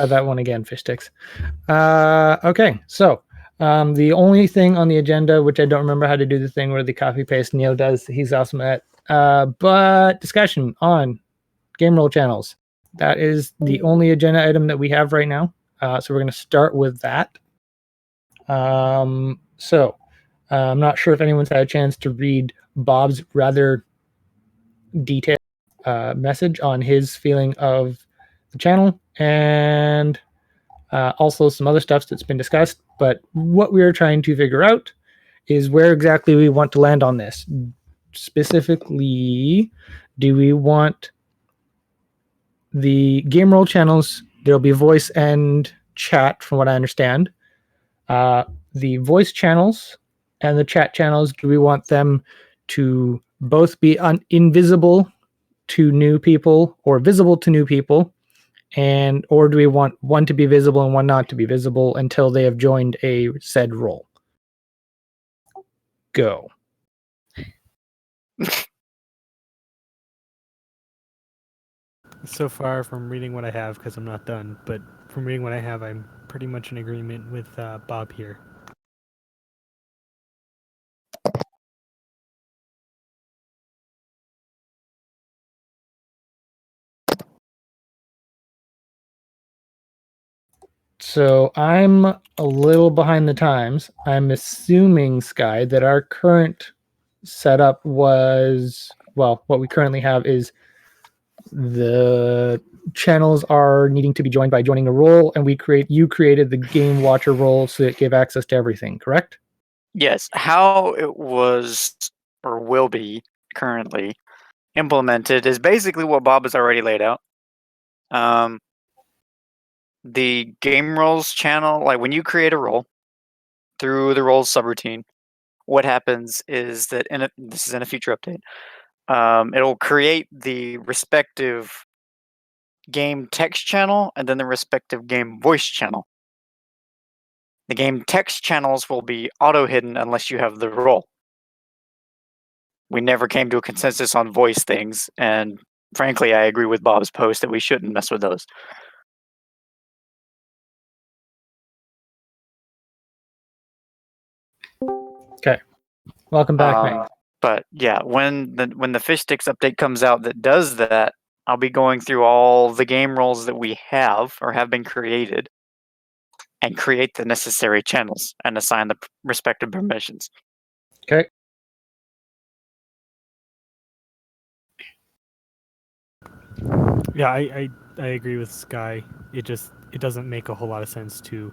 try that one again, fish sticks. Okay, so the only thing on the agenda, which I don't remember how to do the thing where the copy paste Neo does, he's awesome at. But discussion on game roll channels. That is the only agenda item that we have right now. So we're going to start with that. I'm not sure if anyone's had a chance to read Bob's rather detailed message on his feeling of the channel and also some other stuff that's been discussed. But what we are trying to figure out is where exactly we want to land on this. Specifically, do we want the game roll channels? There'll be voice and chat, from what I understand. The voice channels and the chat channels, do we want them to both be invisible to new people or visible to new people? Or do we want one to be visible and one not to be visible until they have joined a said role? Go. So far from reading what I have, because I'm not done, but from reading what I have, I'm pretty much in agreement with Bob here. So I'm a little behind the times. I'm assuming, Sky, that our current setup was, well, what we currently have is the channels are needing to be joined by joining a role, and you created the game watcher role so it gave access to everything, correct? Yes. How it was or will be currently implemented is basically what Bob has already laid out. The game roles channel, like when you create a role through the roles subroutine, what happens is that this is in a future update. It'll create the respective game text channel and then the respective game voice channel. The game text channels will be auto hidden unless you have the role. We never came to a consensus on voice things, and frankly, I agree with Bob's post that we shouldn't mess with those. Okay. Welcome back, Mike. But yeah, when the fish sticks update comes out that does that, I'll be going through all the game roles that we have or have been created and create the necessary channels and assign the respective permissions. Okay. Yeah, I agree with Sky. It doesn't make a whole lot of sense to,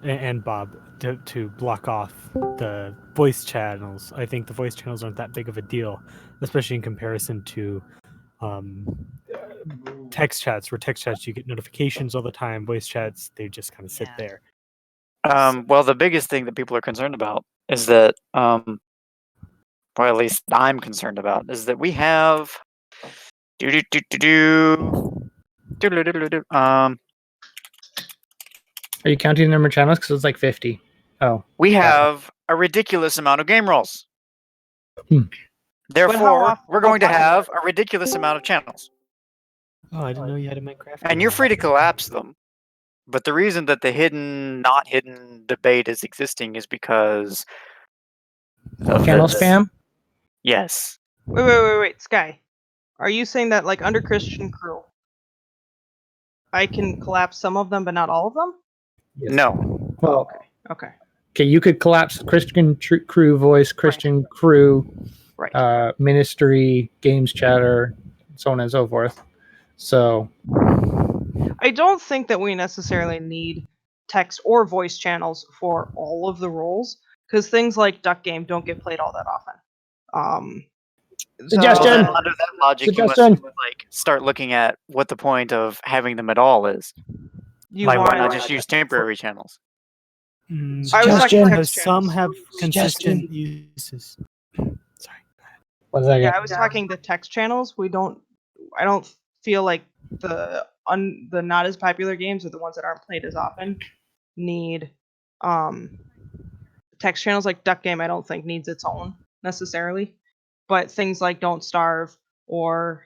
and Bob, to block off the voice channels. I think the voice channels aren't that big of a deal, especially in comparison to text chats. Where text chats you get notifications all the time, voice chats they just kind of sit there. Well, the biggest thing that people are concerned about is that, or at least I'm concerned about, is that we have Are you counting the number of channels? Because it's like 50. Oh. We have a ridiculous amount of game roles. Therefore, we're going to have a ridiculous amount of channels. Oh, I didn't know you had a Minecraft. And you're free to collapse them. But the reason that the hidden, not hidden debate is existing is because of channel this. spam? Yes. Wait, Sky. Are you saying that, like, under Christian Crew, I can collapse some of them but not all of them? Yes. No. Well, Okay. Okay, you could collapse Christian Crew voice, Christian Crew, ministry, games chatter, so on and so forth. So I don't think that we necessarily need text or voice channels for all of the roles, because things like Duck Game don't get played all that often. Suggestion. Under that logic, you must like start looking at what the point of having them at all is. Why not just use temporary channels? Suggestion. Some have consistent uses. Sorry. What does that I was talking the text channels. I don't feel like the not as popular games or the ones that aren't played as often need text channels. Like Duck Game, I don't think needs its own necessarily, but things like Don't Starve or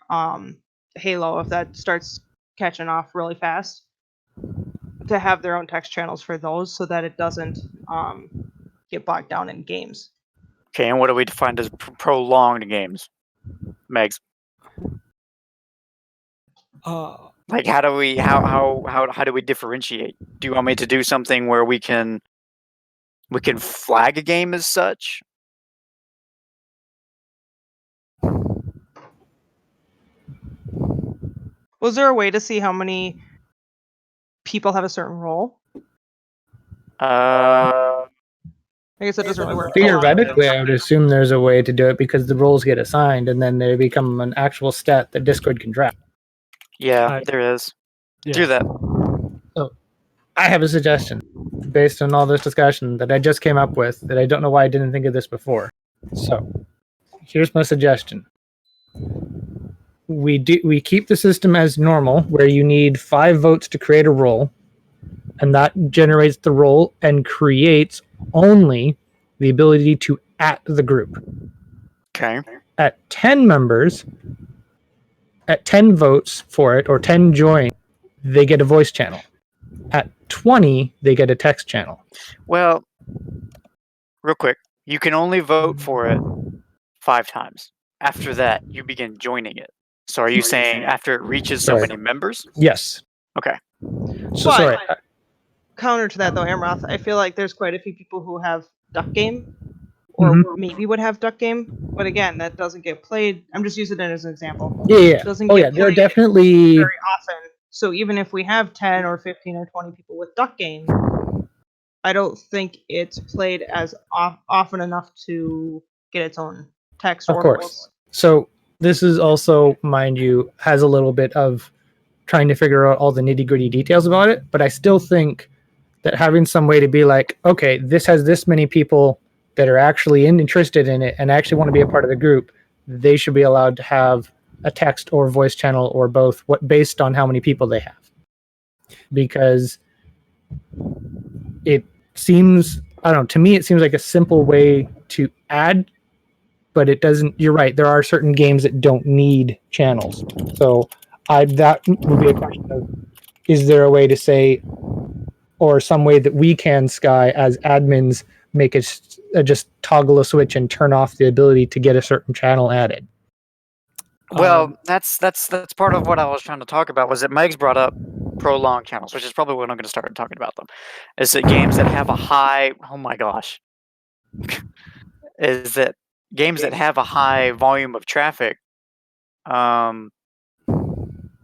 Halo, if that starts catching off really fast, to have their own text channels for those so that it doesn't get bogged down in games. Okay, and what do we define as prolonged games? Megs. Like, how do we differentiate? Do you want me to do something where we can flag a game as such? Was there a way to see how many people have a certain role? Uh, I guess it doesn't really work. Theoretically, I would assume there's a way to do it because the roles get assigned and then they become an actual stat that Discord can track. yeah, there is. Yeah. Do that. I have a suggestion based on all this discussion that I just came up with that I don't know why I didn't think of this before. So, here's my suggestion. We keep the system as normal where you need 5 votes to create a role, and that generates the role and creates only the ability to at the group. Okay. At 10 members, at 10 votes for it or 10 join, they get a voice channel. At 20, they get a text channel. Well, real quick, you can only vote for it 5 times. After that, you begin joining it. So are you saying after it reaches so Sorry. many members? Yes. Okay. So But- sorry. Counter to that though, Amroth, I feel like there's quite a few people who have Duck Game, or Mhm. maybe would have Duck Game, but again, that doesn't get played. I'm just using it as an example. Yeah. Doesn't Oh get yeah, there are played definitely very often. So even if we have 10 or 15 or 20 people with Duck Game, I don't think it's played as often enough to get its own text Of or course. voice. So this is also, mind you, has a little bit of trying to figure out all the nitty-gritty details about it, but I still think that having some way to be like, okay, this has this many people that are actually interested in it and actually want to be a part of the group, they should be allowed to have a text or voice channel or both, what based on how many people they have. Because it seems, I don't know, to me it seems like a simple way to add, but it doesn't. You're right, there are certain games that don't need channels. So that would be a question of, is there a way to say, or some way that we can, Sky, as admins, make it just toggle a switch and turn off the ability to get a certain channel added? Well, that's part of what I was trying to talk about. Was that Megs brought up prolonged channels, which is probably when I'm going to start talking about them. Is that games that have a high? Oh my gosh! Is that games that have a high volume of traffic?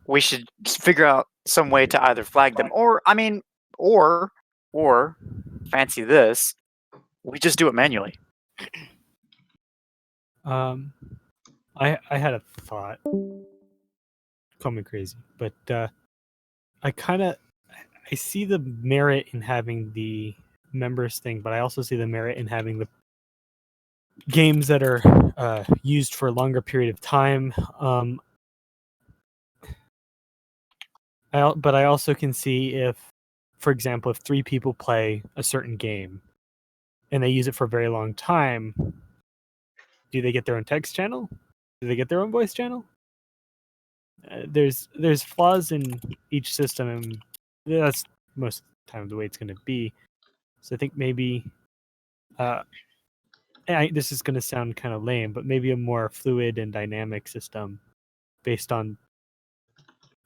We should figure out some way to either flag them, or fancy this, we just do it manually. I had a thought. Call me crazy, but I see the merit in having the members thing, but I also see the merit in having the games that are used for a longer period of time. But I also can see if, for example, if 3 people play a certain game and they use it for a very long time, do they get their own text channel? Do they get their own voice channel? There's flaws in each system, and that's most of the time the way it's going to be. So I think maybe, this is going to sound kind of lame, but maybe a more fluid and dynamic system based on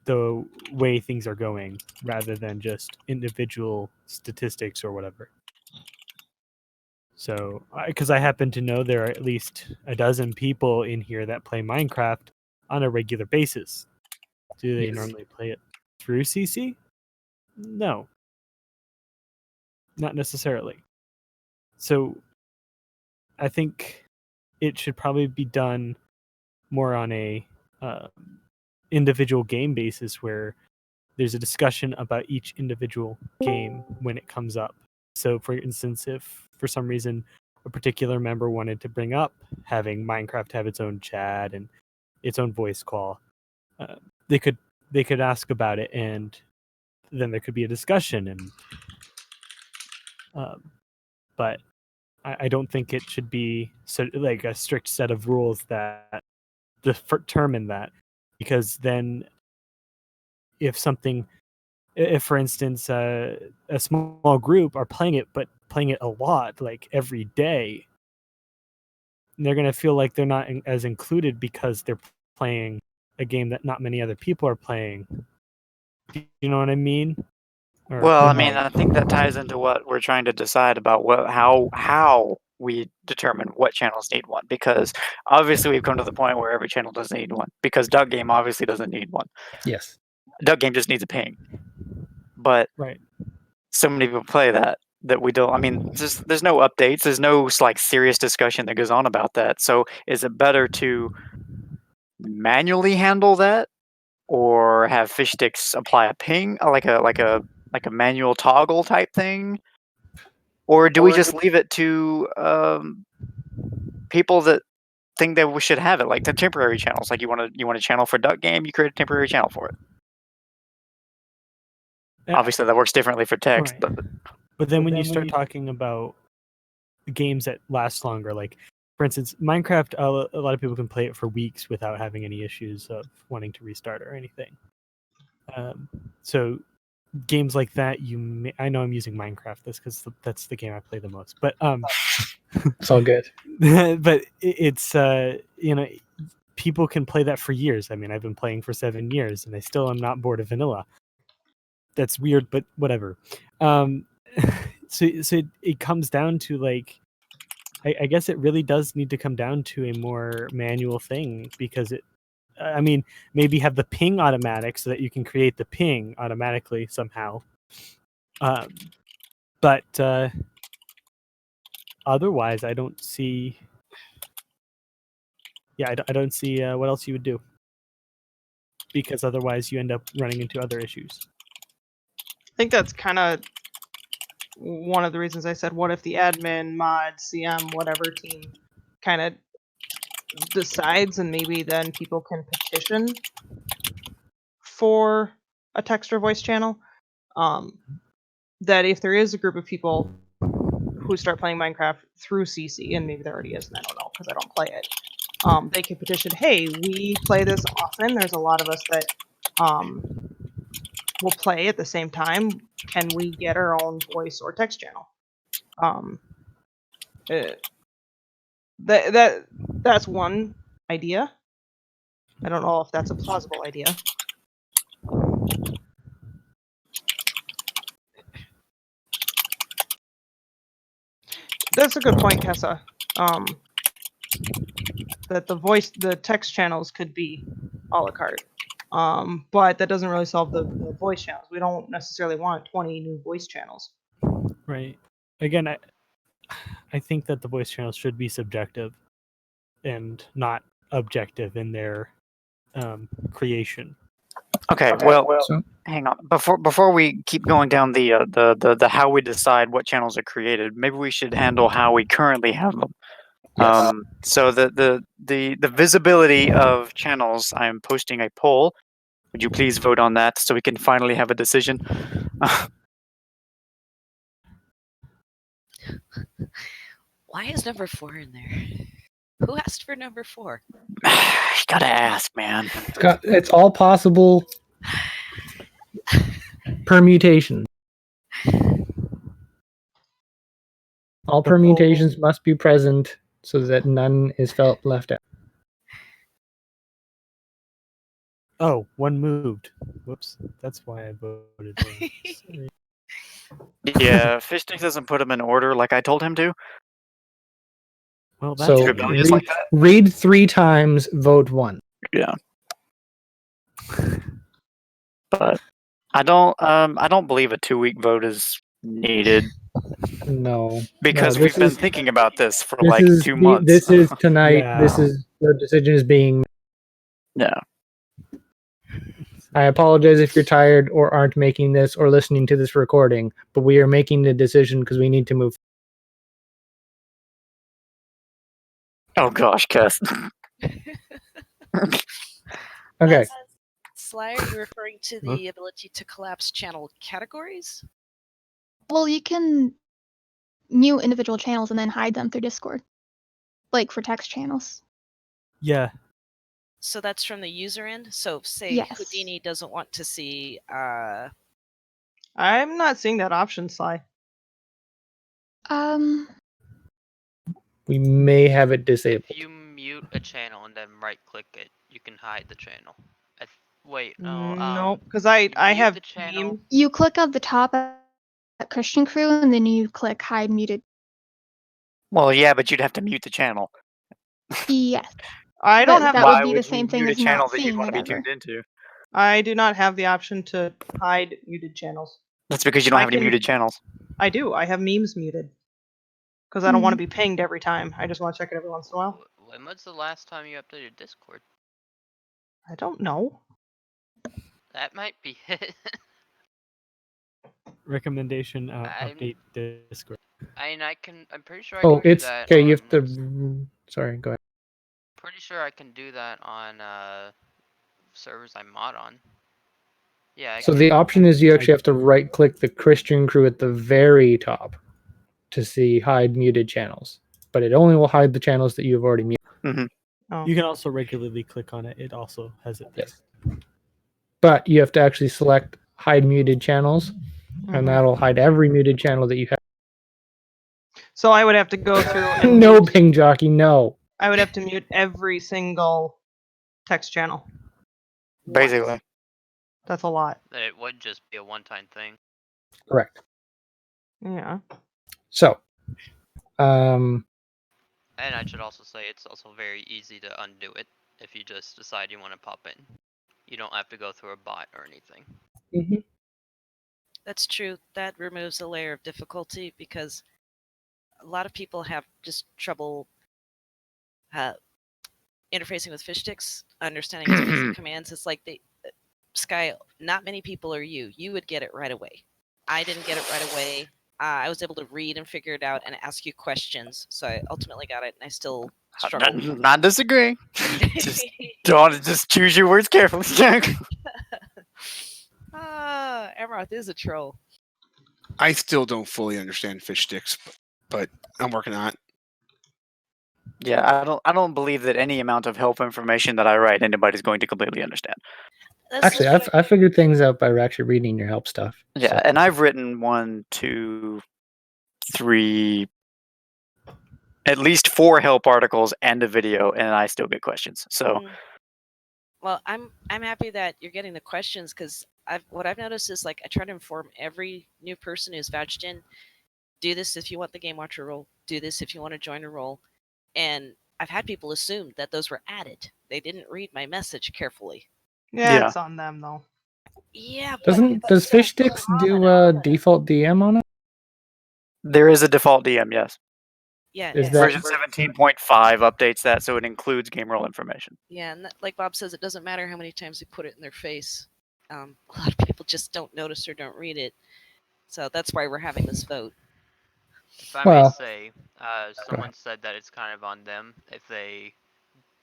the way things are going, rather than just individual statistics or whatever. So, because I happen to know there are at least a dozen people in here that play Minecraft on a regular basis. Do they Yes. normally play it through CC? No. Not necessarily. So, I think it should probably be done more on a individual game basis, where there's a discussion about each individual game when it comes up. So, for instance, if for some reason a particular member wanted to bring up having Minecraft have its own chat and its own voice call, they could ask about it, and then there could be a discussion. And but I don't think it should be like a strict set of rules that determine that, because then if something if for instance a small group are playing it, but playing it a lot, like every day, they're going to feel like they're not as included because they're playing a game that not many other people are playing. Do you know what I mean? Well, I mean, I think that ties into what we're trying to decide about how we determine what channels need one, because obviously we've come to the point where every channel doesn't need one, because Duck Game obviously doesn't need one. Yes. Duck Game just needs a ping. But right. so many people play that we don't. I mean, there's no updates. There's no like serious discussion that goes on about that. So is it better to manually handle that, or have fish sticks apply a ping, like a manual toggle type thing, or do we just leave it to people that think that we should have it, like the temporary channels? Like you want a channel for Duck Game, you create a temporary channel for it. Obviously, that works differently for text, Right. But then when you start talking about games that last longer, like for instance, Minecraft, a lot of people can play it for weeks without having any issues of wanting to restart or anything. So games like that, I know I'm using Minecraft because that's the game I play the most. But it's all good. But it's people can play that for years. I mean, I've been playing for 7 years and I still am not bored of vanilla. That's weird, but whatever. So it comes down to like, I guess it really does need to come down to a more manual thing, because I mean, maybe have the ping automatic so that you can create the ping automatically somehow. But otherwise, I don't see. Yeah, I don't see what else you would do, because otherwise you end up running into other issues. I think that's kind of one of the reasons I said, what if the admin, mod, CM, whatever team kind of decides, and maybe then people can petition for a text or voice channel. That if there is a group of people who start playing Minecraft through CC, and maybe there already is, and I don't know because I don't play it, they can petition, hey, we play this often. There's a lot of us that will play at the same time. Can we get our own voice or text channel? That's one idea. I don't know if that's a plausible idea. That's a good point, Kessa. That the text channels could be a la carte. But that doesn't really solve the voice channels. We don't necessarily want 20 new voice channels. Right. Again, I think that the voice channels should be subjective and not objective in their creation. Okay, well, hang on. Before we keep going down the how we decide what channels are created, maybe we should handle how we currently have them. Yes. So the visibility of channels, I'm posting a poll. Would you please vote on that so we can finally have a decision? Why is number 4 in there? Who asked for number 4? You gotta ask, man. It's all possible permutations. All permutations must be present so that none is felt left out. Oh, one moved. Whoops. That's why I voted. Sorry. Yeah, Fishstick doesn't put them in order like I told him to. Well, that's So read 3 times, vote 1. Yeah. But I don't believe a 2-week vote is needed. No. Because we've been thinking about this for 2 months. This is tonight. Yeah. This is the decision is being made. Yeah. I apologize if you're tired or aren't making this or listening to this recording, but we are making the decision because we need to move. Oh gosh, Cass. Okay. Sly, are you referring to the ability to collapse channel categories? Well, you can mute individual channels and then hide them through Discord, like for text channels. Yeah. So that's from the user end? So say Yes. Houdini doesn't want to see I'm not seeing that option, Sly. We may have it disabled. If you mute a channel and then right-click it, you can hide the channel. Wait, Nope, no. because I mute have the channel. memes. You click at the top at Christian Crew, and then you click hide muted. Well, yeah, but you'd have to mute the channel. Yes. I don't But have. that Why would be the would same you thing mute a as channel not that you'd seeing want to it be ever. tuned into? I do not have the option to hide muted channels. That's because you don't I have any can- muted channels. I do. I have memes muted. Because I don't want to be pinged every time. I just want to check it every once in a while. When was the last time you updated Discord? I don't know. That might be it. Recommendation: I'm- update Discord. I'm pretty sure I can Oh, do it's that. okay. You have on- to. Sorry, go ahead. Pretty sure I can do that on servers I mod on. Yeah. So the option is you actually have to right-click the Christian Crew at the very top to see hide muted channels, but it only will hide the channels that you've already muted. Oh. You can also regularly click on it. It also has it there. Yes. But you have to actually select hide muted channels, and Mhm. that'll hide every muted channel that you have. So I would have to go through and No, mute, Ping Jockey, no. I would have to mute every single text channel. Basically. That's a lot. It would just be a one-time thing. Correct. Yeah. So, And I should also say it's also very easy to undo it if you just decide you want to pop in. You don't have to go through a bot or anything. That's true. That removes a layer of difficulty because a lot of people have just trouble interfacing with fish sticks, understanding its basic commands. It's like Sky, not many people are you. You would get it right away. I didn't get it right away. I was able to read and figure it out and ask you questions. So I ultimately got it, and I still struggled. Not disagree. Just choose your words carefully. Amaroth is a troll. I still don't fully understand fish sticks, but I'm working on it. Yeah, I don't believe that any amount of help information that I write anybody's going to completely understand. That's actually, just I figured things out by actually reading your help stuff. Yeah, so. and I've written 1, 2, 3, at least 4 help articles and a video, and I still get questions. So Well, I'm happy that you're getting the questions because what I've noticed is like I try to inform every new person who's vouched in. Do this if you want the Game Watcher role. Do this if you want to join a role. And I've had people assume that those were added. They didn't read my message carefully. Yeah, it's on them though. Yeah, but Does Fish Sticks do a default DM on it? there is a default DM, yes. yeah, Is and- that- Version 17.5 updates that, so it includes game roll information. yeah, and like Bob says, it doesn't matter how many times we put it in their face. A lot of people just don't notice or don't read it. So that's why we're having this vote. If I Well- may say, someone said that it's kind of on them if they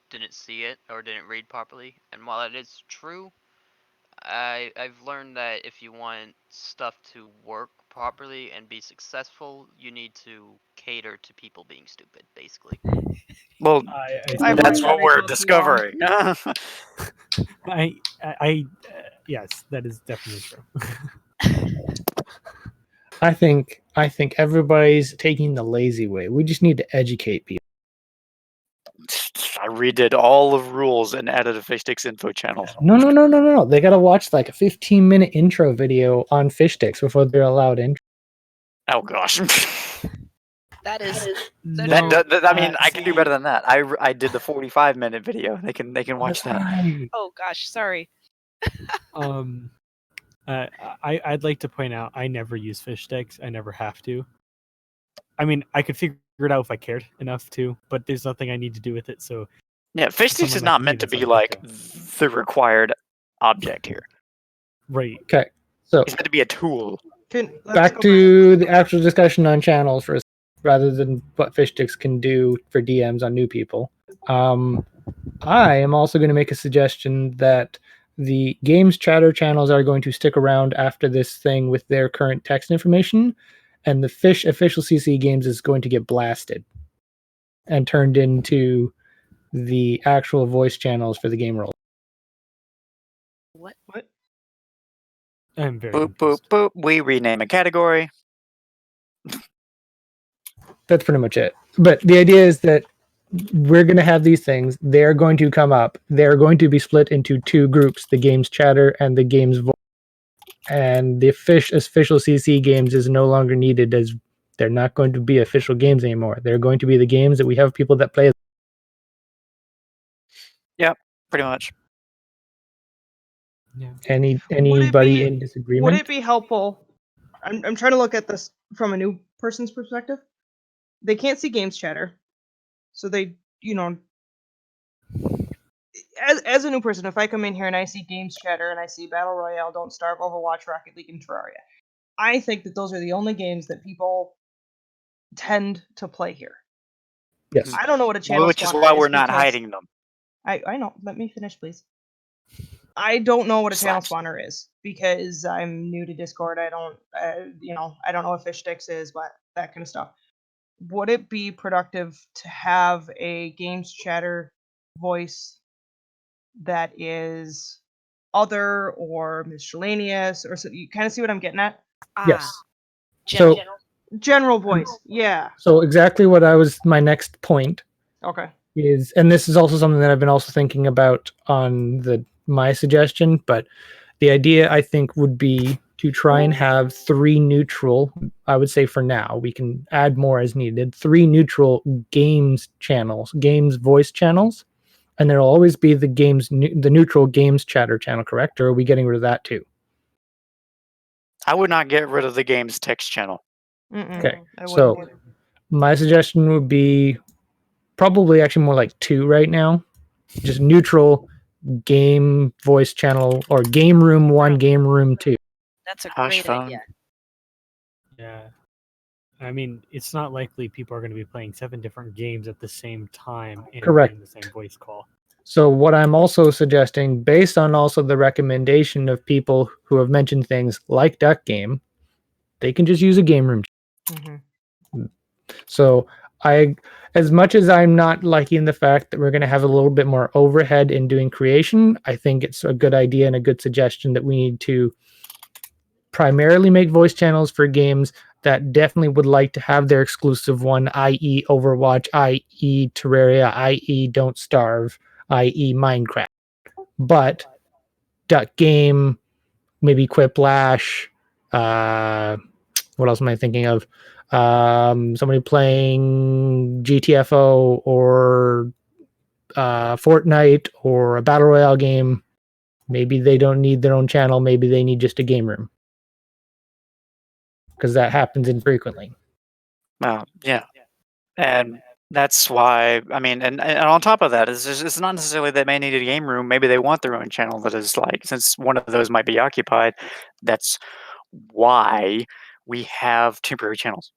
didn't see it or didn't read properly. And while it is true, I've learned that if you want stuff to work properly and be successful, you need to cater to people being stupid, basically. Well, I've that's learned what that we're I go too discovering. Yes, that is definitely true. I think everybody's taking the lazy way. We just need to educate people. I redid all of rules and added a Fish Sticks info channel. No. They gotta watch like a 15-minute intro video on Fish Sticks before they're allowed in. Oh gosh. That is No, I mean, I can do better than that. I did the 45-minute video. They can watch that. oh gosh, sorry. I'd like to point out I never use fish sticks. I never have to. I mean, I could figure it out if I cared enough to, but there's nothing I need to do with it. So Yeah, Fish Sticks is Someone like not me, meant to that's be what I like the required object here. right, Okay, so It's meant to be a tool. Let's back go to the actual discussion on channels for a rather than what Fish Sticks can do for DMs on new people. I am also going to make a suggestion that the games chatter channels are going to stick around after this thing with their current text information, and the Fish official CC games is going to get blasted and turned into the actual voice channels for the game roll. What? What? I'm very Boop, boop, confused. boop. We rename a category. That's pretty much it. But the idea is that we're going to have these things. They're going to come up. They're going to be split into two groups: the games chatter and the games voice. And the official CC games is no longer needed, as they're not going to be official games anymore. They're going to be the games that we have people that play. Pretty much. Yeah. Anybody be- in Would disagreement? it be helpful? I'm trying to look at this from a new person's perspective. They can't see games chatter, so they, as a new person, if I come in here and I see games chatter and I see Battle Royale, Don't Starve, Overwatch, Rocket League, and Terraria, I think that those are the only games that people tend to play here. Yes. I don't know what a channel Which is spawner why we're not because- hiding them. I know. Let me finish, please. I don't know what a channel Slaps. spawner is because I'm new to Discord. I don't, I don't know what Fish Sticks is, but that kind of stuff. Would it be productive to have a games chatter voice that is other or miscellaneous, or so you kind of see what I'm getting at? Yes. General. So- General voice, yeah. So exactly what my next point Okay. is, and this is also something that I've been also thinking about on my suggestion, but the idea I think would be to try and have 3 neutral, I would say for now, we can add more as needed, 3 neutral games channels, games voice channels, and there'll always be the neutral games chatter channel, correct? Or are we getting rid of that too? I would not get rid of the game's text channel. Okay, I wouldn't so either. my suggestion would be probably actually more like 2 right now. Just neutral game voice channel, or game room 1, game room 2. That's a Hush great phone. idea. Yeah. I mean, it's not likely people are going to be playing 7 different games at the same time and Correct. getting the same voice call. So what I'm also suggesting, based on also the recommendation of people who have mentioned things like Duck Game, they can just use a game room. So as much as I'm not liking the fact that we're going to have a little bit more overhead in doing creation, I think it's a good idea and a good suggestion that we need to primarily make voice channels for games that definitely would like to have their exclusive one, i.e. Overwatch, i.e. Terraria, i.e. Don't Starve, i.e. Minecraft. But Duck Game, maybe Quiplash, what else am I thinking of? Somebody playing GTFO or Fortnite or a Battle Royale game. Maybe they don't need their own channel. Maybe they need just a game room. Because that happens infrequently. Well, yeah. And that's why, I mean, and on top of that, it's not necessarily they may need a game room. Maybe they want their own channel that is like, since one of those might be occupied, that's why we have temporary channels.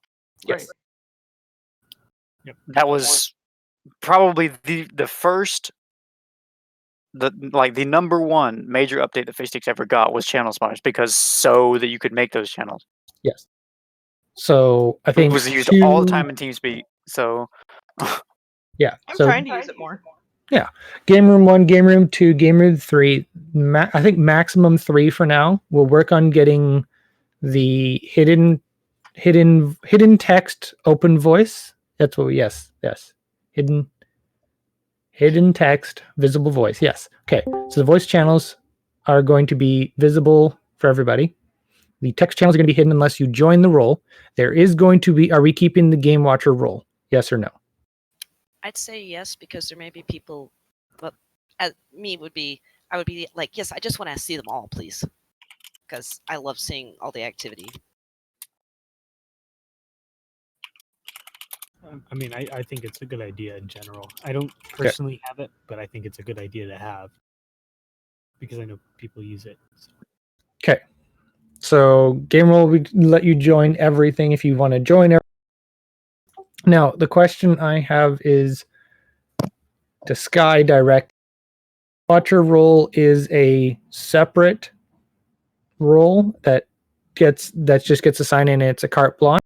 Yes. Yep. That was probably the first, the number one major update that Fishsticks ever got was channel spawners, because so that you could make those channels. Yes. So I It think was used all the time in TeamSpeak. So yeah. I'm So trying to use it more. game room 1, game room 2, game room 3. I think maximum 3 for now. We'll work on getting the hidden text open voice. That's what yes. Hidden text, visible voice. Yes. Okay. So the voice channels are going to be visible for everybody. The text channels are going to be hidden unless you join the role. There is going to be, are we keeping the Game Watcher role? Yes or no? I'd say yes, because there may be people, but as me would be, I would be like, yes, I just want to see them all, please, because I love seeing all the activity. I mean, I think it's a good idea in general. I don't personally have it, but I think it's a good idea to have because I know people use it. So. Okay. So game role, we let you join everything if you want to join. Now, the question I have is, to Sky Direct, Watcher role is a separate role that just gets assigned, and it's a carte blanche.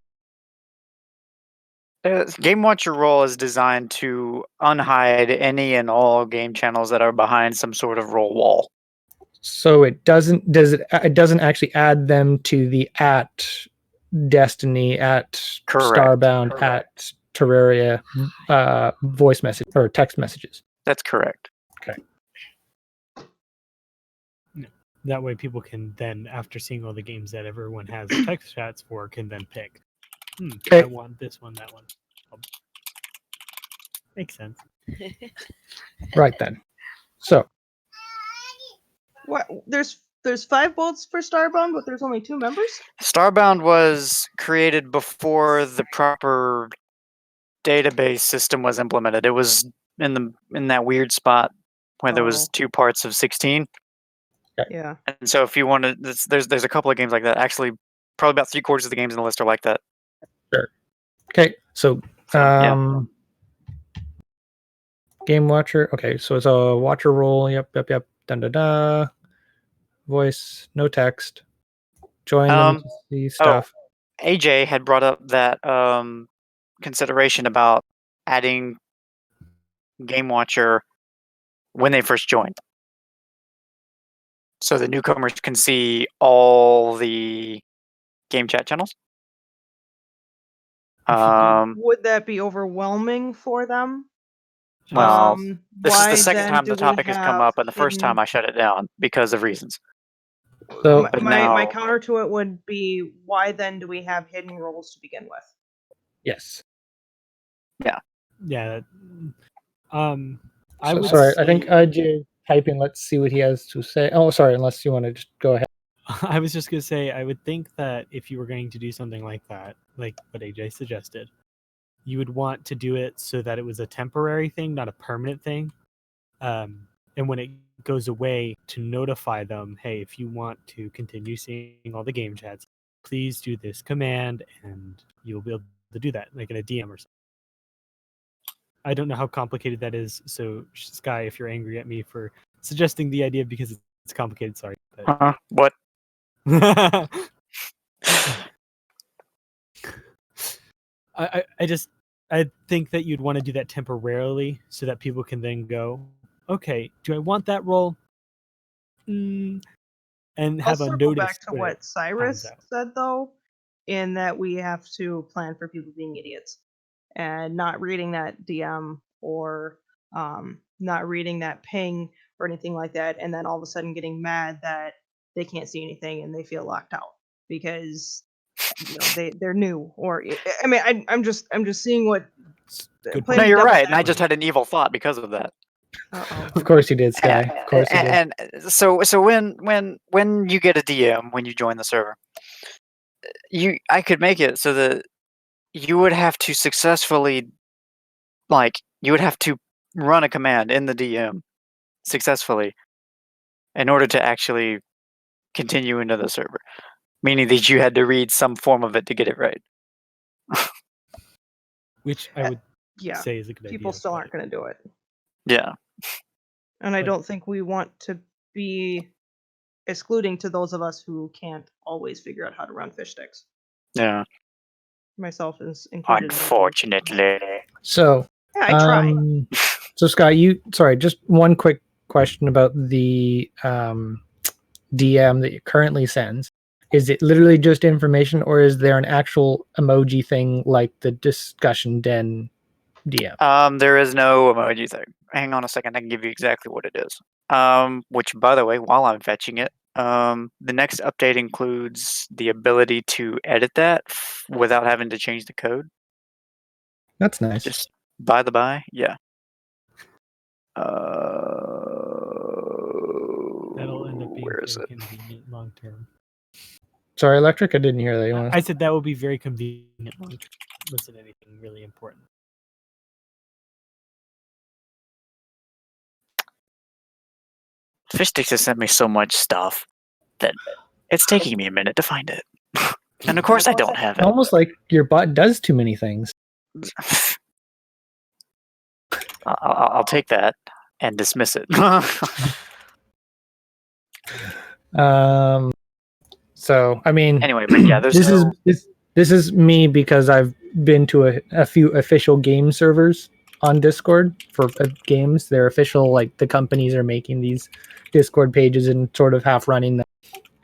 Game Watcher role is designed to unhide any and all game channels that are behind some sort of role wall. So it doesn't actually add them to the at Destiny, at Starbound, at Terraria voice message or text messages. That's correct. That way, people can then, after seeing all the games that everyone has text chats for, can then pick. Okay. I want this one, that one. Makes sense. Right then. So What? There's 5 votes for Starbound, but there's only 2 members. Starbound was created before the proper database system was implemented. It was in that weird spot where there was 2 parts of 16. Yeah. And so if you want to, there's a couple of games like that. Actually, probably about 3/4 of the games in the list are like that. sure. Okay. So Yeah. Game Watcher. Okay, so it's a watcher role. Yep. Dun da da. Voice, no text. Join them to see stuff. AJ had brought up that consideration about adding Game Watcher when they first joined, so the newcomers can see all the game chat channels. Would that be overwhelming for them? Well, this is why the second then time do the we topic has come have up, and the first time hidden- I shut it down because of reasons. So But my now- counter to it would be, why then do we have hidden roles to begin with? yes. Yeah. I So, would sorry, I think say- IJ typing. Let's see what he has to say. Oh, sorry. Unless you want to just go ahead. I was just going to say, I would think that if you were going to do something like that, like what AJ suggested, you would want to do it so that it was a temporary thing, not a permanent thing. And when it goes away, to notify them, hey, if you want to continue seeing all the game chats, please do this command, and you'll be able to do that, like in a DM or something. I don't know how complicated that is, so Sky, if you're angry at me for suggesting the idea because it's complicated, sorry. But... What? I think that you'd want to do that temporarily so that people can then go, okay, do I want that role? And have I'll a circle notice. back to when what it Cyrus comes out. said, though, in that we have to plan for people being idiots and not reading that DM or not reading that ping or anything like that, and then all of a sudden getting mad that they can't see anything and they feel locked out because they're new. Or I mean, I'm just seeing what. Good playing No, you're devil's right, and I just advocate. had an evil thought because of that. Uh-oh. Of course you did, Sky. Of course you did. And so when you get a DM when you join the server, I could make it so that you would have to successfully, you would have to run a command in the DM successfully in order to actually continue into the server, meaning that you had to read some form of it to get it right. Which I would Yeah, say is a good idea. people still but- aren't going to do it. Yeah. And I But- don't think we want to be excluding to those of us who can't always figure out how to run fish sticks. Yeah. Myself is included. in that group. Unfortunately. So, Yeah, I try. So Scott, just one quick question about the DM that it currently sends. Is it literally just information, or is there an actual emoji thing like the discussion den DM? There is no emoji thing. Hang on a second, I can give you exactly what it is. Which, by the way, while I'm fetching it, the next update includes the ability to edit that without having to change the code. That's nice. Just by the by, yeah. That'll end up being Where is very it? convenient long term. Sorry, Electric, I didn't hear that. You want I said that will be very convenient long term. Wasn't anything really important. Fishsticks has sent me so much stuff that it's taking me a minute to find it. And of course I don't have it. almost like your bot does too many things. I'll take that and dismiss it. So I mean, Anyway, but yeah, there's this is me because I've been to a few official game servers on Discord for games. They're official, like the companies are making these Discord pages and sort of half running them.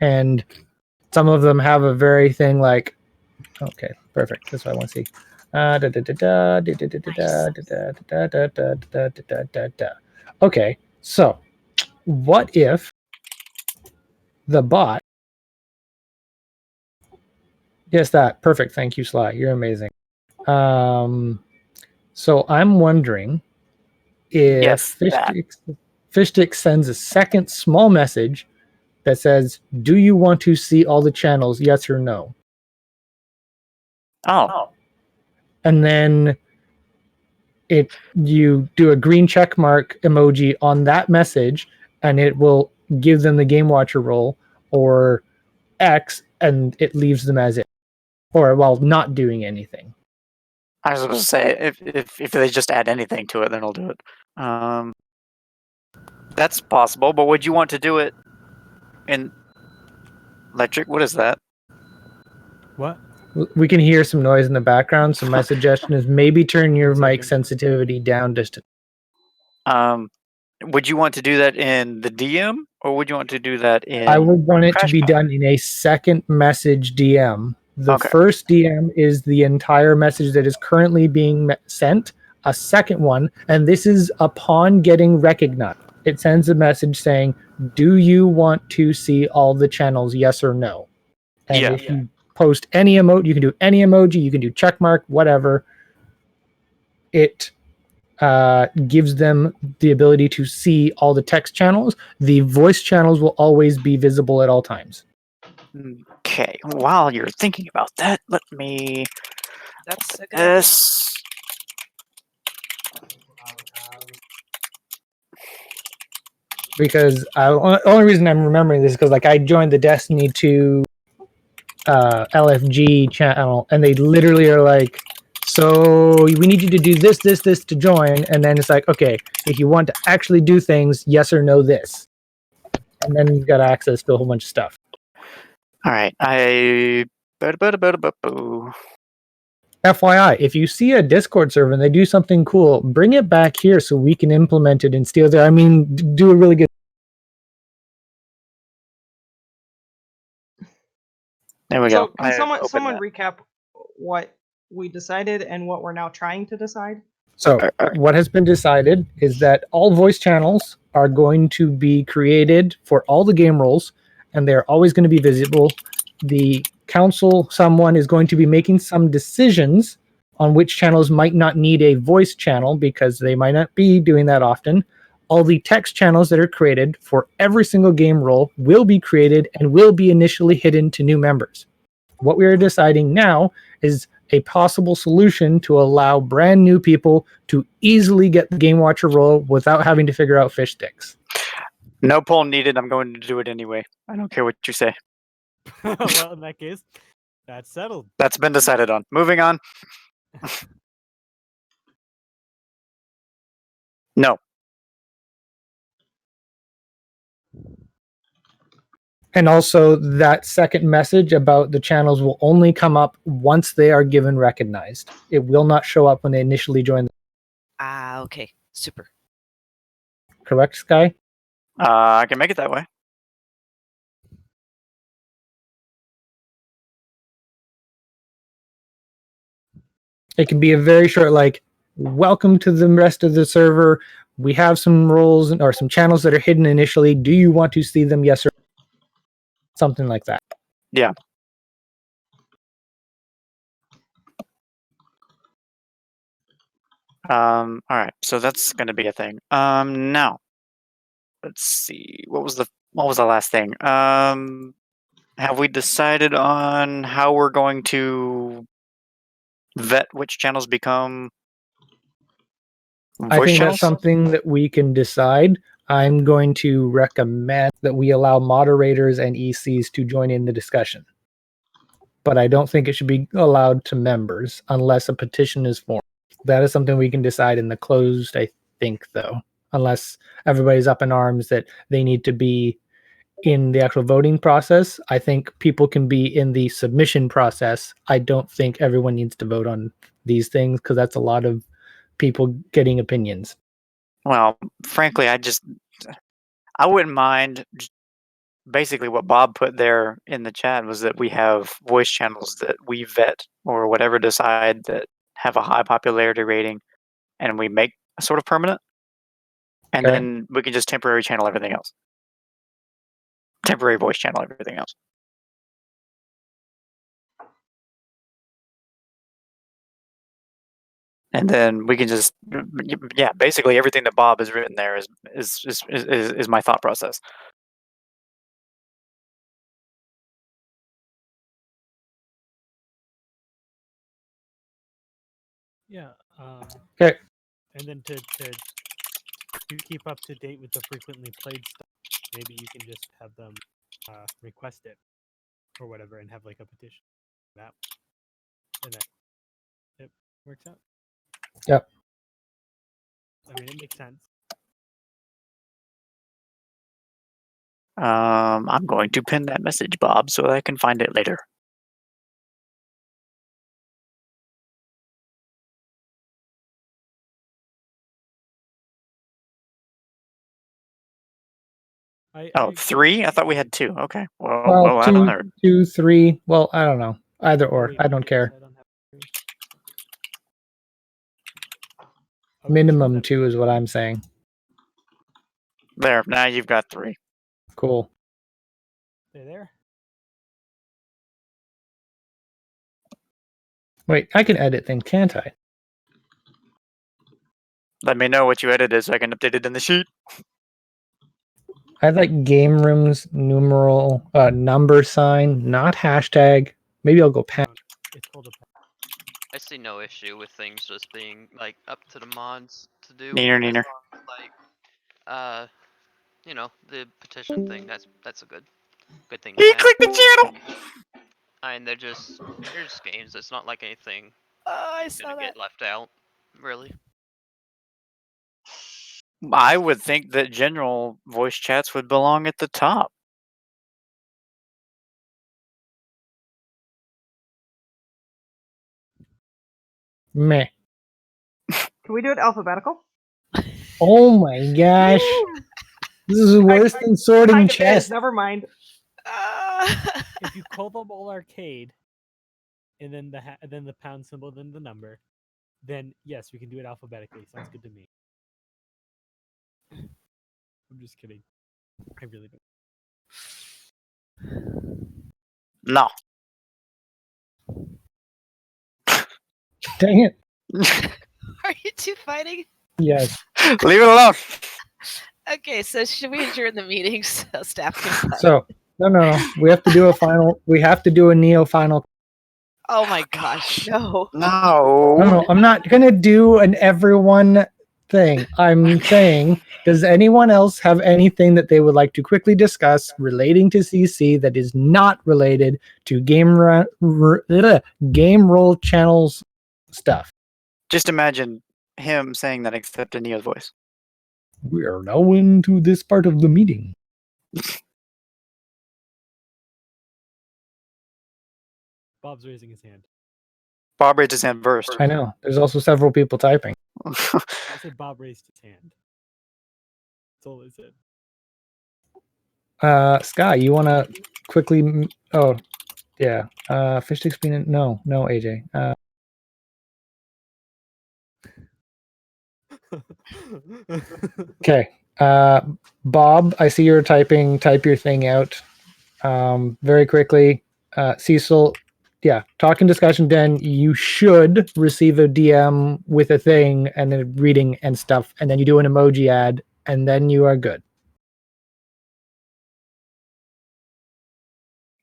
And some of them have a very thing like, okay, perfect. That's what I want to see. Okay, so what if the bot? Yes, that perfect. Thank you, Sly. You're amazing. So I'm wondering if Yes, that. Fishstick sends a second small message that says, "Do you want to see all the channels? Yes or no?" Oh, And then you do a green check mark emoji on that message, and it will give them the Game Watcher role or X, and it leaves them as it, or while not doing anything. I was supposed to say if they just add anything to it, then I'll do it. That's possible, but would you want to do it in electric? What is that? What? We can hear some noise in the background, so my suggestion is maybe turn your One mic second. sensitivity down just a Would you want to do that in the DM, or would you want to do that in? I would want it to be CrashPad? done in a second message DM. The Okay. first DM is the entire message that is currently being sent, a second one, and this is upon getting recognized. It sends a message saying, "Do you want to see all the channels, yes or no?" And Yeah. if you post any emote, you can do any emoji, you can do check mark, whatever. It gives them the ability to see all the text channels. The voice channels will always be visible at all times. Okay. While you're thinking about that, let me. That's a good idea. This. Because only reason I'm remembering this is because like I joined the Destiny 2 LFG channel, and they literally are like, "So we need you to do this, this, this to join," and then it's like, "Okay, if you want to actually do things, yes or no this," and then you've got access to a whole bunch of stuff. All right. FYI, if you see a Discord server and they do something cool, bring it back here so we can implement it and steal there. I mean, do a really good. There we So go. can I someone opened that. recap what we decided and what we're now trying to decide? So what has been decided is that all voice channels are going to be created for all the game roles, and they're always going to be visible. The council, someone is going to be making some decisions on which channels might not need a voice channel because they might not be doing that often. All the text channels that are created for every single game role will be created and will be initially hidden to new members. What we are deciding now is a possible solution to allow brand new people to easily get the Game Watcher role without having to figure out fish sticks. No poll needed. I'm going to do it anyway. I don't care what you say. Well, in that case, that's settled. That's been decided on. Moving on. No. And also that second message about the channels will only come up once they are given recognized. It will not show up when they initially join. Ah, okay. Super. Correct, Sky? I can make it that way. It can be a very short, like, "Welcome to the rest of the server. We have some roles or some channels that are hidden initially. Do you want to see them? Yes or no?" Something like that. Yeah. All right. So that's going to be a thing. Now, let's see. What was the last thing? Have we decided on how we're going to vet which channels become I voice think channels? that's something that we can decide. I'm going to recommend that we allow moderators and ECs to join in the discussion. But I don't think it should be allowed to members unless a petition is formed. That is something we can decide in the closed, I think, though, unless everybody's up in arms that they need to be in the actual voting process. I think people can be in the submission process. I don't think everyone needs to vote on these things because that's a lot of people getting opinions. Well, frankly, I wouldn't mind. Basically, what Bob put there in the chat was that we have voice channels that we vet or whatever decide that have a high popularity rating, and we make sort of permanent, and Okay. then we can just temporary channel everything else. Temporary voice channel everything else. And then we can just, yeah, basically everything that Bob has written there is my thought process. Yeah. Okay. And then to keep up to date with the frequently played stuff, maybe you can just have them request it or whatever, and have like a petition that, and then it works out. Yep. I mean, it makes sense. I'm going to pin that message, Bob, so I can find it later. Oh, 3? I thought we had 2. Okay. Well, I don't know. 2, 3. Well, I don't know. Either or. Wait, I don't yes, care. I don't have 3. Okay, Minimum so 2 is what I'm saying. There, now you've got 3. Cool. Stay there. Wait, I can edit things, can't I? Let me know what you edited so I can update it in the sheet. I like game rooms numeral number sign, not hashtag. Maybe I'll go No, pat. it's called a. I see no issue with things just being like up to the mods to do. Neener, as neener. long as, like, you know, the petition thing. That's a good thing to He have. clicked the channel. And they're just games. It's not like anything I is saw gonna that. get left out, really. I would think that general voice chats would belong at the top. Meh. Can we do it alphabetical? Oh my gosh. This is worse than sorting Kind of is, chess. never mind. If you call them all arcade, and then the pound symbol, then the number, then yes, we can do it alphabetically. Sounds good to me. I'm just kidding. I really don't. No. Dang it. Are you two fighting? Yes. Leave it alone. Okay, so should we adjourn the meeting so staff can fight? So no. We have to do a final. We have to do a Neo final. Oh my gosh, no. No. I'm not gonna do an everyone thing. I'm saying, does anyone else have anything that they would like to quickly discuss relating to CC that is not related to game roll channels stuff? Just imagine him saying that except in Neo's voice. We are now into this part of the meeting. Bob's raising his hand. Bob raised his hand first. I know. There's also several people typing. I said Bob raised his hand. That's all I said. Sky, you want to quickly? Oh, yeah. Fish sticks peanut. No, AJ. Okay. Bob, I see you're typing. Type your thing out. Very quickly. Cecil, yeah. Talk and discussion den. You should receive a DM with a thing and then reading and stuff, and then you do an emoji ad, and then you are good.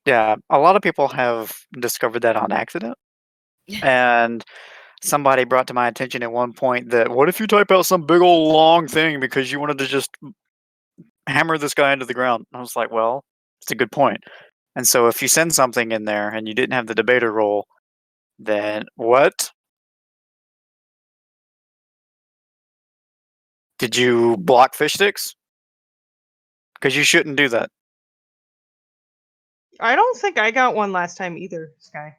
Yeah, a lot of people have discovered that on accident. And somebody brought to my attention at one point that what if you type out some big old long thing because you wanted to just hammer this guy into the ground? And I was like, well, it's a good point. And so if you send something in there and you didn't have the debater role, then what? Did you block fish sticks? Because you shouldn't do that. I don't think I got one last time either, Sky.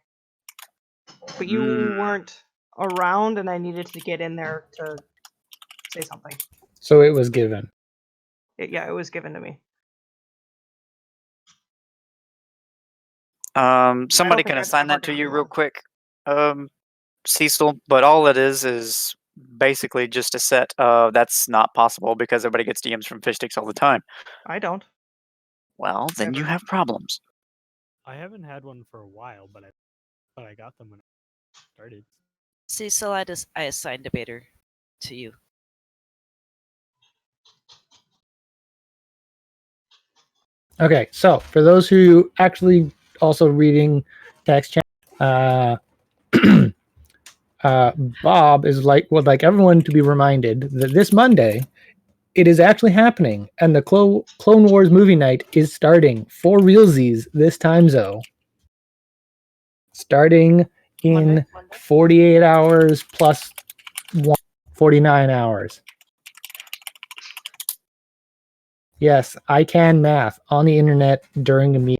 But you weren't around, and I needed to get in there to say something. So it was given. Yeah, it was given to me. Somebody think can I'd assign ever that to get you real one. quick, Cecil. But all it is basically just a set of that's not possible because everybody gets DMs from fish sticks all the time. I don't. Well, then you Never. have problems. I haven't had one for a while, but I got them when I started. Cecil, I assigned debater to you. Okay, so for those who actually also reading text chat, Bob is would like everyone to be reminded that this Monday it is actually happening, and the Clone Wars movie night is starting for realsies this time zone. Starting in Monday? 48 hours plus 49 hours. Yes, I can math on the internet during a meeting.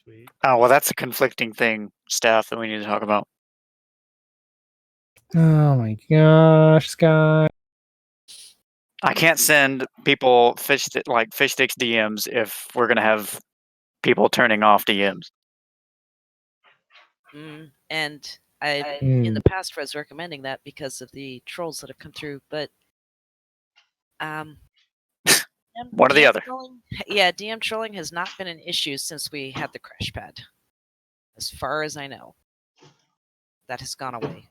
Sweet. Oh well, that's a conflicting thing, Steph, that we need to talk about. Oh my gosh, Sky. I can't send people fish sticks DMs if we're gonna have people turning off DMs. And I, Hmm. in the past, was recommending that because of the trolls that have come through. But One or the DM other. Yeah, DM trolling has not been an issue since we had the crash pad. As far as I know, that has gone away.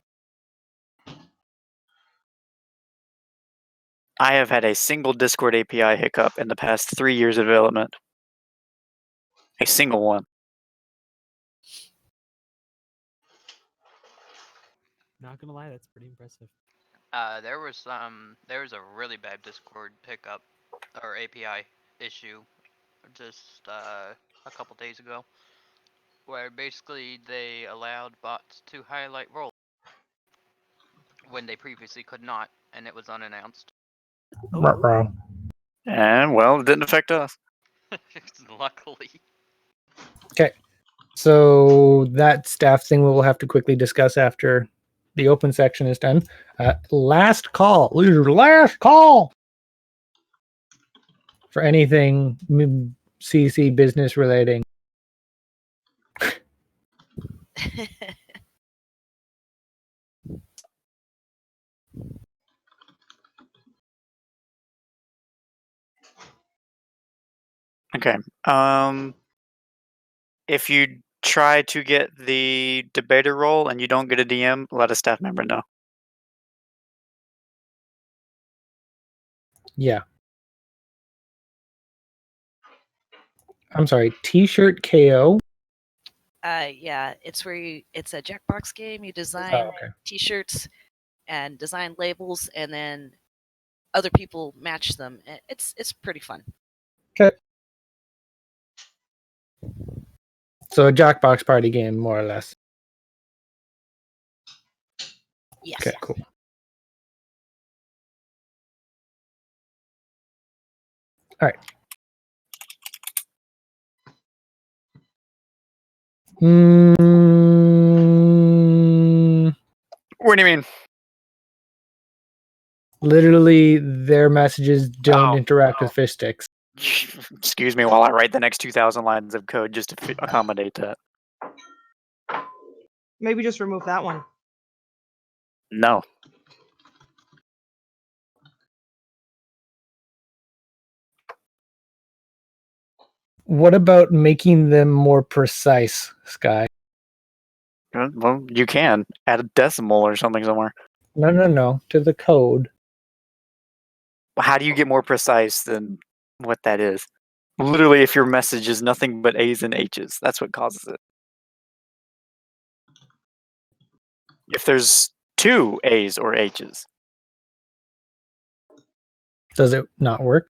I have had a single Discord API hiccup in the past 3 years of development. A single one. Not gonna lie, that's pretty impressive. There was a really bad Discord hiccup or API issue just a couple days ago, where basically they allowed bots to highlight roles when they previously could not, and it was unannounced. And well, it didn't affect us. Luckily. Okay. So that staff thing we will have to quickly discuss after the open section is done. Last call. Last call for anything CC business relating. Okay. If you try to get the debater role and you don't get a DM, let a staff member know. Yeah. I'm sorry. T-shirt KO. Yeah, it's where it's a Jackbox game. You design okay. T-shirts and design labels, and then other people match them. It's pretty fun. Okay. So a Jackbox party game, more or less. Yes. Okay, cool. All right. What do you mean? Literally, their messages don't Oh, interact with fish sticks. Excuse me while I write the next 2,000 lines of code just to accommodate that. Maybe just remove that one. No. What about making them more precise, Sky? Well, you can add a decimal or something somewhere. No. To the code. How do you get more precise than what that is? Literally, if your message is nothing but A's and H's, that's what causes it. If there's 2 A's or H's. Does it not work?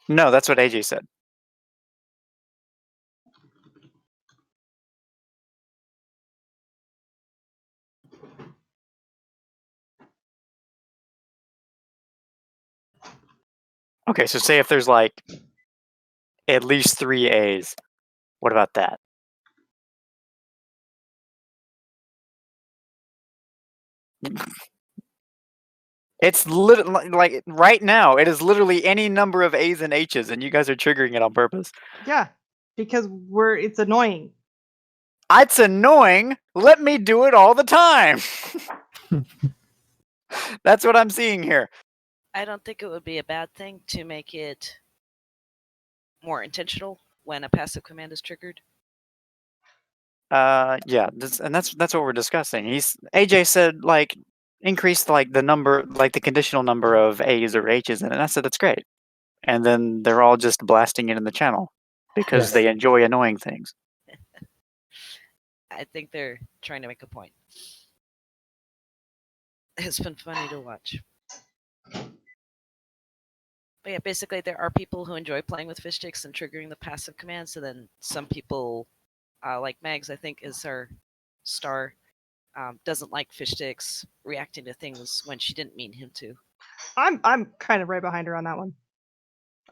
No, that's what AJ said. Okay, so say if there's like at least 3 A's, what about that? It's literally like right now. It is literally any number of A's and H's, and you guys are triggering it on purpose. Yeah, because it's annoying. It's annoying. Let me do it all the time. That's what I'm seeing here. I don't think it would be a bad thing to make it more intentional when a passive command is triggered. Yeah, that's what we're discussing. AJ said like increase like the number, like the conditional number of A's or H's in it. And I said that's great. And then they're all just blasting it in the channel because Yes. they enjoy annoying things. I think they're trying to make a point. It's been funny to watch. But yeah, basically there are people who enjoy playing with fish sticks and triggering the passive commands, and then some people, like Mags, I think is her star, doesn't like fish sticks reacting to things when she didn't mean him to. I'm kind of right behind her on that one.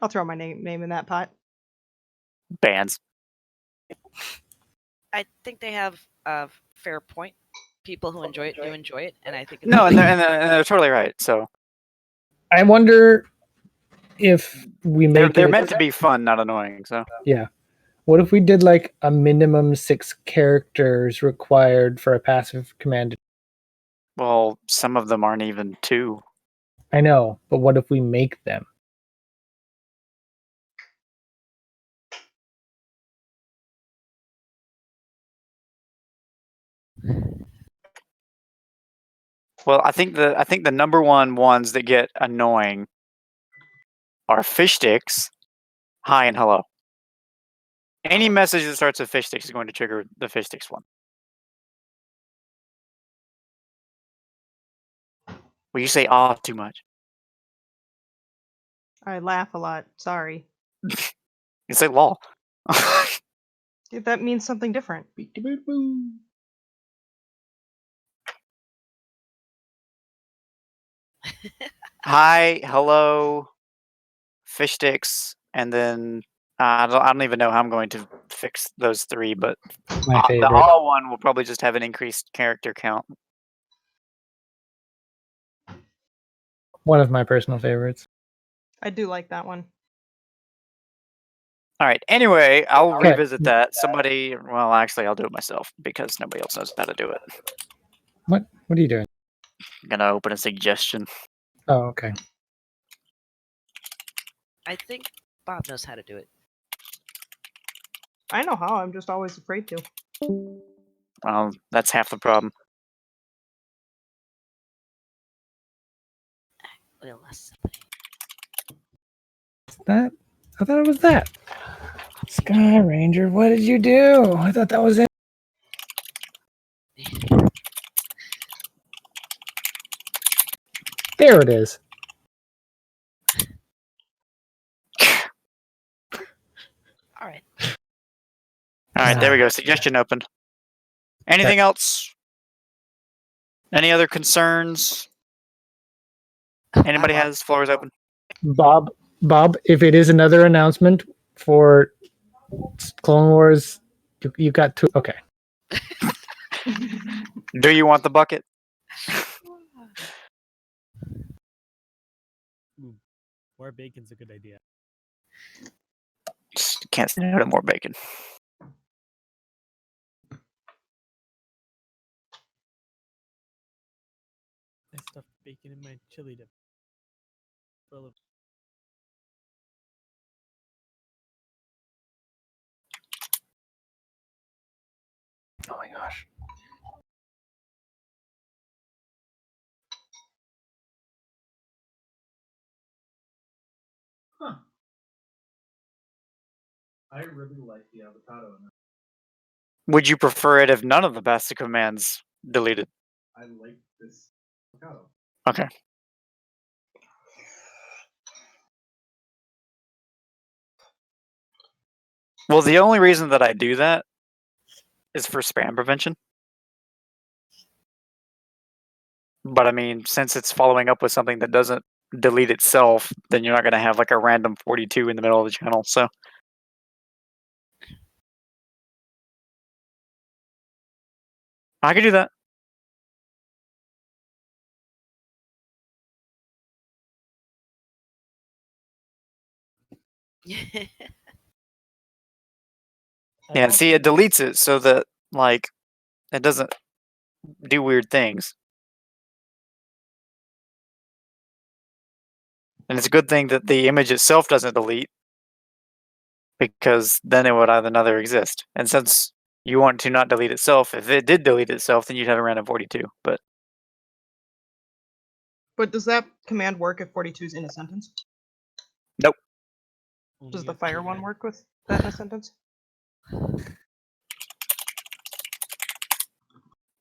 I'll throw my name in that pot. Bans. I think they have a fair point. People who enjoy it do enjoy it, and I think it's No, and they're totally right. So I wonder if we make they're it. meant to be fun, not annoying. So Yeah. What if we did like a minimum 6 characters required for a passive command? well, some of them aren't even 2. I know, but what if we make them? Well, I think the number one ones that get annoying are fish sticks, hi and hello. Any message that starts with fish sticks is going to trigger the fish sticks one. Well, you say "ah" too much. I laugh a lot. Sorry. You say "lol." That means something different. Hi, hello, fish sticks, and then I don't even know how I'm going to fix those 3, but My the favorite. hollow one will probably just have an increased character count. One of my personal favorites. I do like that one. All right. Anyway, I'll Okay. revisit that. Somebody, well, actually, I'll do it myself because nobody else knows how to do it. What are you doing? I'm gonna open a suggestion. Oh, okay. I think Bob knows how to do it. I know how. I'm just always afraid to. Well, that's half the problem. Well, less. That I thought it was that. Sky Ranger, what did you do? I thought that was it. There it is. All right. All right, there we go. Suggestion opened. Anything else? Any other concerns? Anybody has floors open? Bob, if it is another announcement for Clone Wars, you got 2. Okay. Do you want the bucket? More bacon's a good idea. Just can't say no to more bacon. I stuffed bacon in my chili dip. Full of Oh my gosh. I really like the avocado in that. Would you prefer it if none of the basic commands deleted? I like this avocado. Okay. Well, the only reason that I do that is for spam prevention. But I mean, since it's following up with something that doesn't delete itself, then you're not going to have like a random 42 in the middle of the channel. So I could do that. Yeah, and see, it deletes it so that like it doesn't do weird things. And it's a good thing that the image itself doesn't delete, because then it would either exist. And since you want to not delete itself, if it did delete itself, then you'd have a random 42. But does that command work if 42 is in a sentence? nope. Does the fire one work with that in a sentence?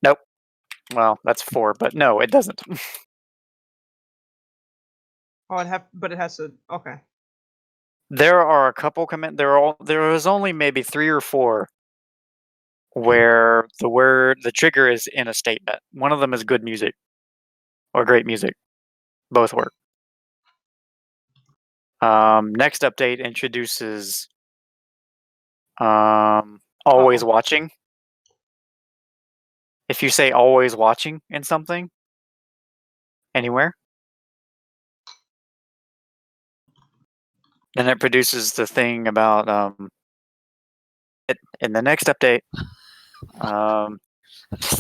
Nope. Well, that's 4, but no, it doesn't. Oh, but it has to. Okay. There are a couple there is only maybe 3 or 4 where the trigger is in a statement. One of them is good music or great music. Both work. Next update introduces always watching. If you say always watching in something, anywhere, then it produces the thing about in the next update.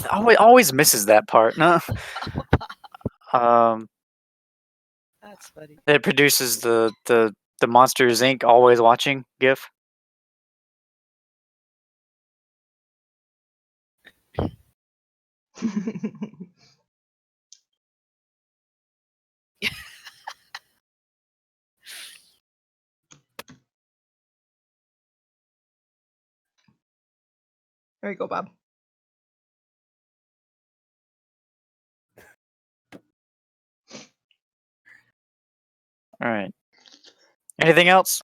Always misses that part. No. That's funny. It produces the Monsters Inc. always watching GIF. There you go, Bob. All right. Anything else?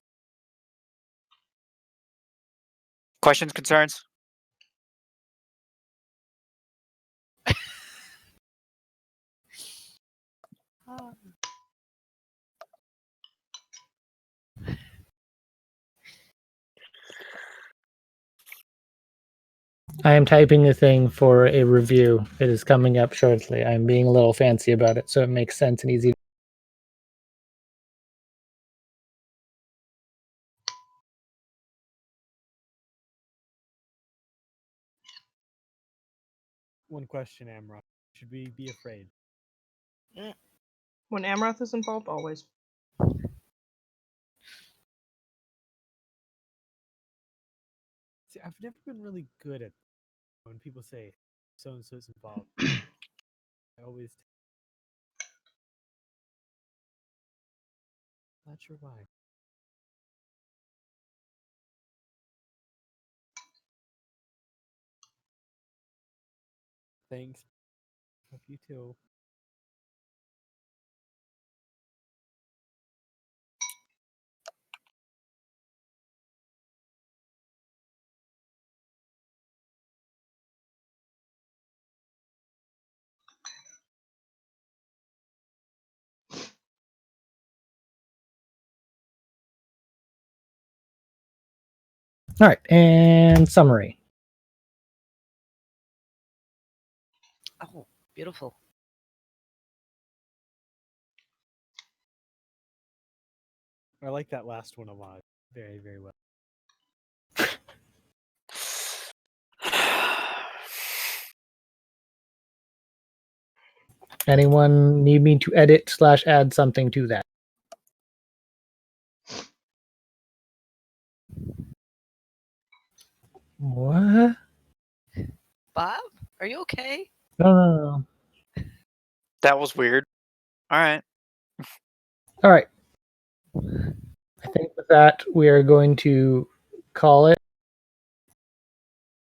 Questions, concerns? Oh. I am typing a thing for a review. It is coming up shortly. I'm being a little fancy about it, so it makes sense and easy. One question, Amroth. Should we be afraid? When Amroth is involved, always. See, I've never been really good at when people say so and so is involved. I always. Not sure why. Thanks. Hope you too. All right, and summary. Oh, beautiful. I like that last one a lot. Very, very well. Anyone need me to edit / add something to that? What? Bob, are you okay? No. That was weird. All right. All right. I think with that, we are going to call it.